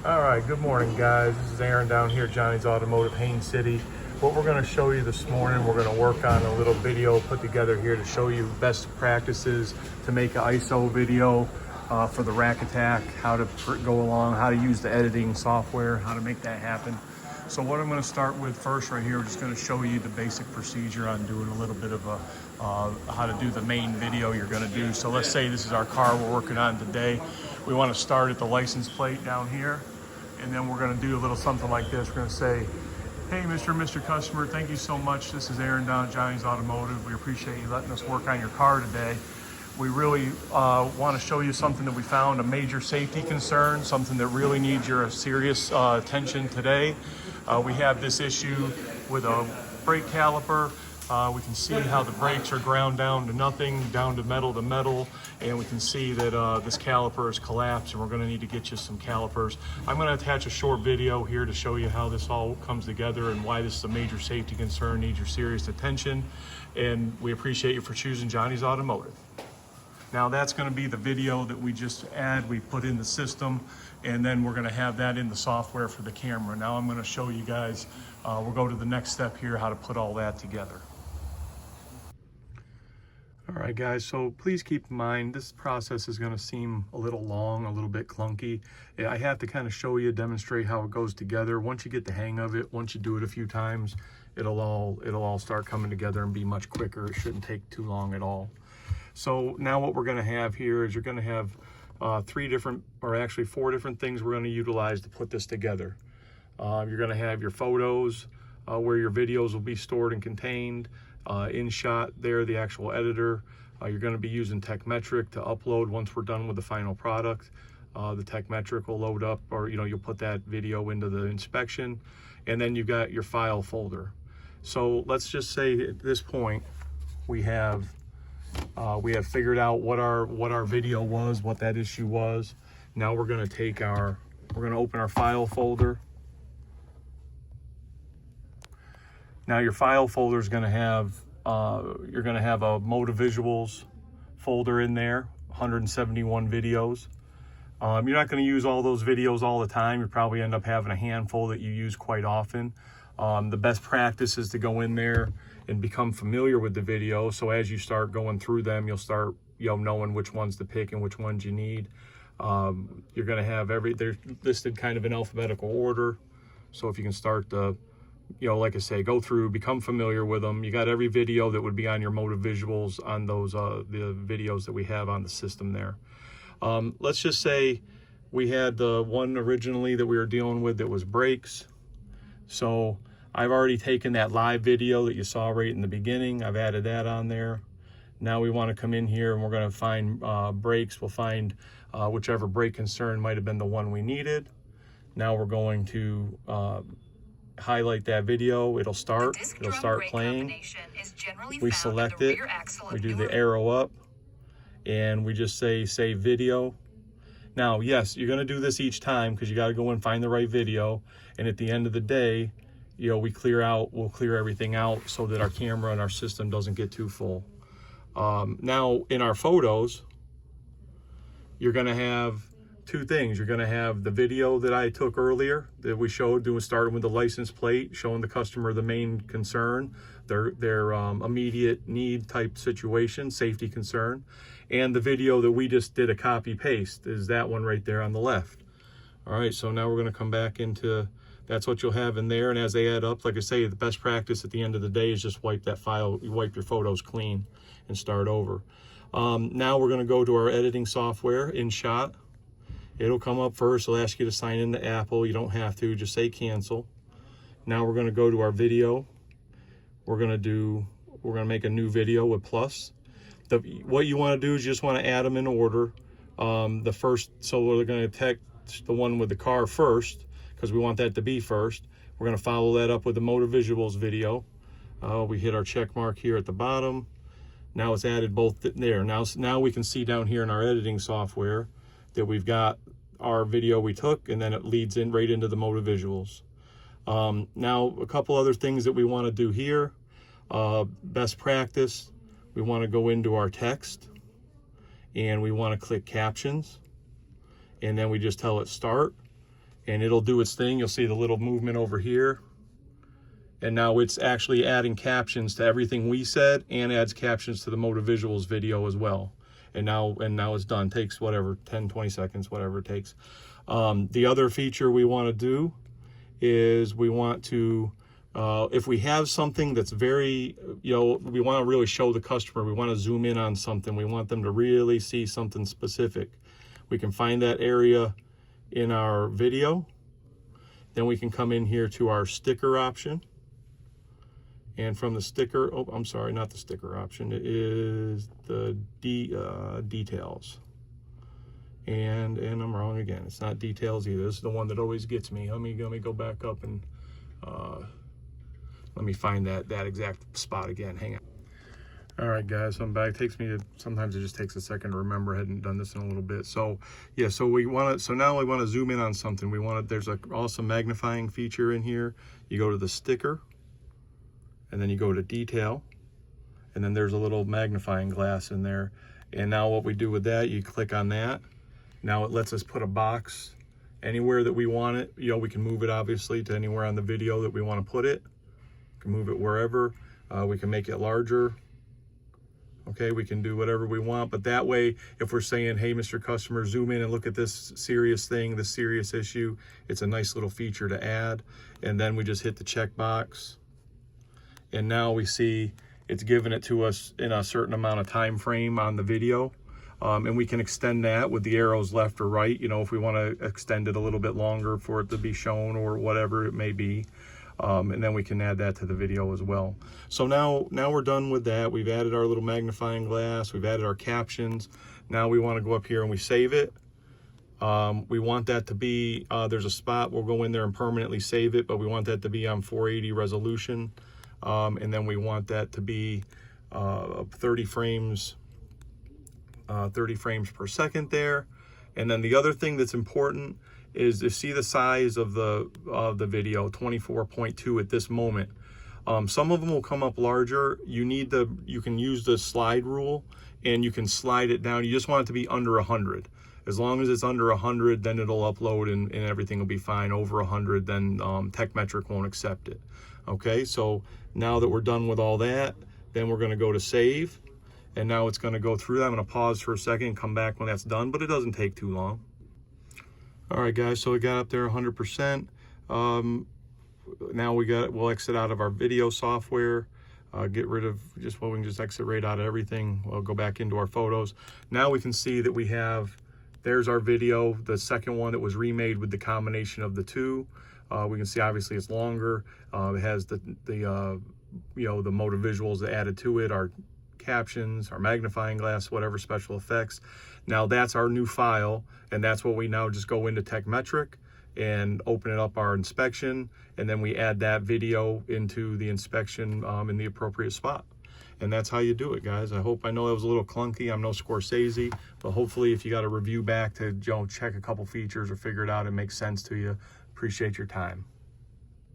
All right, good morning, guys. This is Aaron down here at Johnny's Automotive, Haines City. What we're going to show you this morning, we're going to work on a little video put together here to show you best practices to make an ISO video for the rack attack, how to go along, how to use the editing software, how to make that happen. So what I'm going to start with first right here, we're just going to show you the basic procedure on doing a little bit of a how to do the main video you're going to do. So let's say this is our car we're working on today. We want to start at the license plate down here. And then we're going to do a little something like this. We're going to say, hey, Mr. Customer, thank you so much. This is Aaron down at Johnny's Automotive. We appreciate you letting us work on your car today. We really want to show you something that we found, a major safety concern, something that really needs your serious attention today. We have this issue with a brake caliper. We can see how the brakes are ground down to nothing, down to metal, and we can see that this caliper is collapsed, and we're going to need to get you some calipers. I'm going to attach a short video here to show you how this all comes together and why this is a major safety concern, needs your serious attention, and we appreciate you for choosing Johnny's Automotive. Now that's going to be the video that we put in the system, and then we're going to have that in the software for the camera. Now I'm going to show you guys, we'll go to the next step here, how to put all that together. All right, guys, so please keep in mind this process is going to seem a little long, a little bit clunky. I have to kind of show you, demonstrate how it goes together. Once you get the hang of it, once you do it a few times, it'll all start coming together and be much quicker. It shouldn't take too long at all. So now what we're going to have here is you're going to have four different things we're going to utilize to put this together. You're going to have your photos where your videos will be stored and contained. Inshot there, the actual editor. You're going to be using Techmetric to upload once we're done with the final product. The Techmetric will load up, or you'll put that video into the inspection, and then you've got your file folder. So let's just say at this point we have figured out what our video was, what that issue was. Now we're going to open our file folder. Now your file folder is going to have, you're going to have a Motive Visuals folder in there, 171 videos. You're not going to use all those videos all the time. You probably end up having a handful that you use quite often. The best practice is to go in there and become familiar with the video. So as you start going through them, you'll start knowing which ones to pick and which ones you need. You're going to have they're listed kind of in alphabetical order. So if you can start the like I say, go through, become familiar with them. You got every video that would be on your Motive Visuals on those the videos that we have on the system there. Let's just say we had the one originally that we were dealing with that was brakes. So I've already taken that live video that you saw right in the beginning. I've added that on there. Now we want to come in here and we're going to find brakes. We'll find whichever brake concern might have been the one we needed. Now we're going to highlight that video. It'll start playing. We select it, we do the arrow up, and we just say save video. Now yes, you're going to do this each time because you got to go and find the right video, and at the end of the day, we'll clear everything out so that our camera and our system doesn't get too full. Now in our photos, you're going to have two things. You're going to have the video that I took earlier that we showed, starting with the license plate, showing the customer the main concern, their immediate need type situation, safety concern, and the video that we just did a copy paste is that one right there on the left. All right, so now we're going to come back into, that's what you'll have in there, and as they add up, like I say, the best practice at the end of the day is just wipe that file, you wipe your photos clean and start over. Now we're going to go to our editing software, Inshot. It'll come up first. It'll ask you to sign into Apple. You don't have to, just say cancel. Now we're going to go to our video. We're going to make a new video with plus. What you want to do is you just want to add them in order. So we're going to text the one with the car first because we want that to be first. We're going to follow that up with the Motive Visuals video. We hit our check mark here at the bottom. Now it's added both there. Now we can see down here in our editing software that we've got our video we took, and then it leads in right into the Motive Visuals. Now a couple other things that we want to do here. Best practice, we want to go into our text and we want to click captions, and then we just tell it start, and it'll do its thing. You'll see the little movement over here. And now it's actually adding captions to everything we said and adds captions to the Motor Visuals video as well. And now it's done. Takes whatever, 10, 20 seconds, whatever it takes. The other feature we want to do is we want to, if we have something that's very, we want to really show the customer, we want to zoom in on something, we want them to really see something specific. We can find that area in our video. Then we can come in here to our sticker option. And from the sticker, oh, I'm sorry, not the sticker option. It is the details. And I'm wrong again. It's not details either. This is the one that always gets me. Let me go back up and let me find that exact spot again. Hang on. All right, guys, so I'm back. Sometimes it just takes a second to remember. I hadn't done this in a little bit. So yeah, so now we want to zoom in on something. There's an awesome magnifying feature in here. You go to the sticker, and then you go to detail, and then there's a little magnifying glass in there. And now what we do with that, you click on that. Now it lets us put a box anywhere that we want it. We can move it obviously to anywhere on the video that we want to put it. We can move it wherever. We can make it larger. Okay, we can do whatever we want, but that way, if we're saying, hey, Mr. Customer, zoom in and look at this serious thing, this serious issue, it's a nice little feature to add. And then we just hit the check box. And now we see it's given it to us in a certain amount of time frame on the video. And we can extend that with the arrows left or right, if we want to extend it a little bit longer for it to be shown or whatever it may be. And then we can add that to the video as well. So now we're done with that. We've added our little magnifying glass. We've added our captions. Now we want to go up here and we save it. We want that to be, there's a spot, we'll go in there and permanently save it, but we want that to be on 480 resolution. And then we want that to be 30 frames per second there. And then the other thing that's important is to see the size of the video, 24.2 at this moment. Some of them will come up larger. You can use the slide rule and you can slide it down. You just want it to be under 100. As long as it's under 100, then it'll upload and everything will be fine. Over 100, then TechMetric won't accept it. Okay, so now that we're done with all that, then we're gonna go to save. And now it's gonna go through that. I'm gonna pause for a second and come back when that's done, but it doesn't take too long. All right, guys, so we got up there 100%. Now we'll exit out of our video software, get rid of we can just exit right out of everything. We'll go back into our photos. Now we can see that there's our video, the second one that was remade with the combination of the two. We can see obviously it's longer. It has the Motor Visuals that added to it, our captions, our magnifying glass, whatever special effects. Now that's our new file, and that's what we now just go into TechMetric and open it up our inspection, and then we add that video into the inspection in the appropriate spot. And that's how you do it, guys. I know that was a little clunky. I'm no Scorsese, but hopefully if you got a review back to check a couple features or figure it out, it makes sense to you. Appreciate your time.